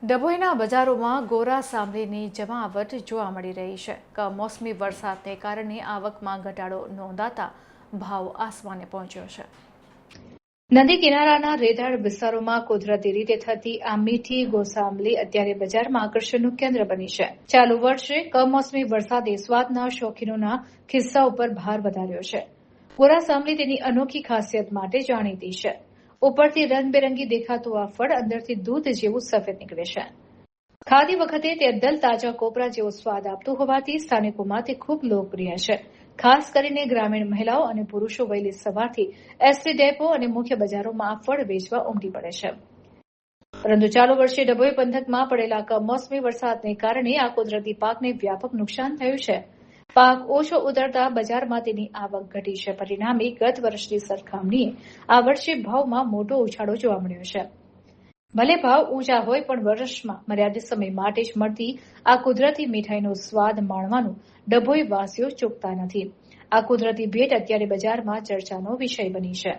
ડભોઈના બજારોમાં ગોરા સામરીની જમાવટ જોવા મળી રહી છે. કમોસમી વરસાદને કારણે આવકમાં ઘટાડો નોંધાતા ભાવ આસમાને પહોંચ્યો છે. નદી કિનારાના રેતાળ વિસ્તારોમાં કુદરતી રીતે થતી આ મીઠી ગોસાંબલી અત્યારે બજારમાં આકર્ષણનું કેન્દ્ર બની છે. ચાલુ વર્ષે કમોસમી વરસાદે સ્વાદના શોખીનોના ખિસ્સા ઉપર ભાર વધાર્યો છે. ગોરાસાંબલી તેની અનોખી ખાસિયત માટે જાણીતી છે. ઉપરથી રંગબેરંગી દેખાતું આ ફળ અંદરથી દૂધ જેવું સફેદ નીકળે છે. ખાતી વખતે તે અદ્દલ તાજા કોપરા જેવો સ્વાદ આપતું હોવાથી સ્થાનિકોમાં તે ખૂબ લોકપ્રિય છે. ખાસ કરીને ગ્રામીણ મહિલાઓ અને પુરુષો વહેલી સવારથી એસટી ડેપો અને મુખ્ય બજારોમાં આ ફળ વેચવા ઉમટી પડે છે. પરંતુ ચાલુ વર્ષે ડભોઈ પંથકમાં પડેલા કમોસમી વરસાદને કારણે આ કુદરતી પાકને વ્યાપક નુકસાન થયું છે. પાક ઓછો ઉતરતા બજારમાં તેની આવક ઘટી છે. પરિણામે ગત વર્ષની સરખામણીએ આ વર્ષે ભાવમાં મોટો ઉછાળો જોવા મળ્યો છે. ભલે ભાવ ઊંચા હોય પણ વર્ષમાં મર્યાદિત સમય માટે જ મળતી આ કુદરતી મીઠાઈનો સ્વાદ માણવાનું ડભોઈ વાસીઓ ચૂકતા નથી. આ કુદરતી ભેટ અત્યારે બજારમાં ચર્ચાનો વિષય બની છે.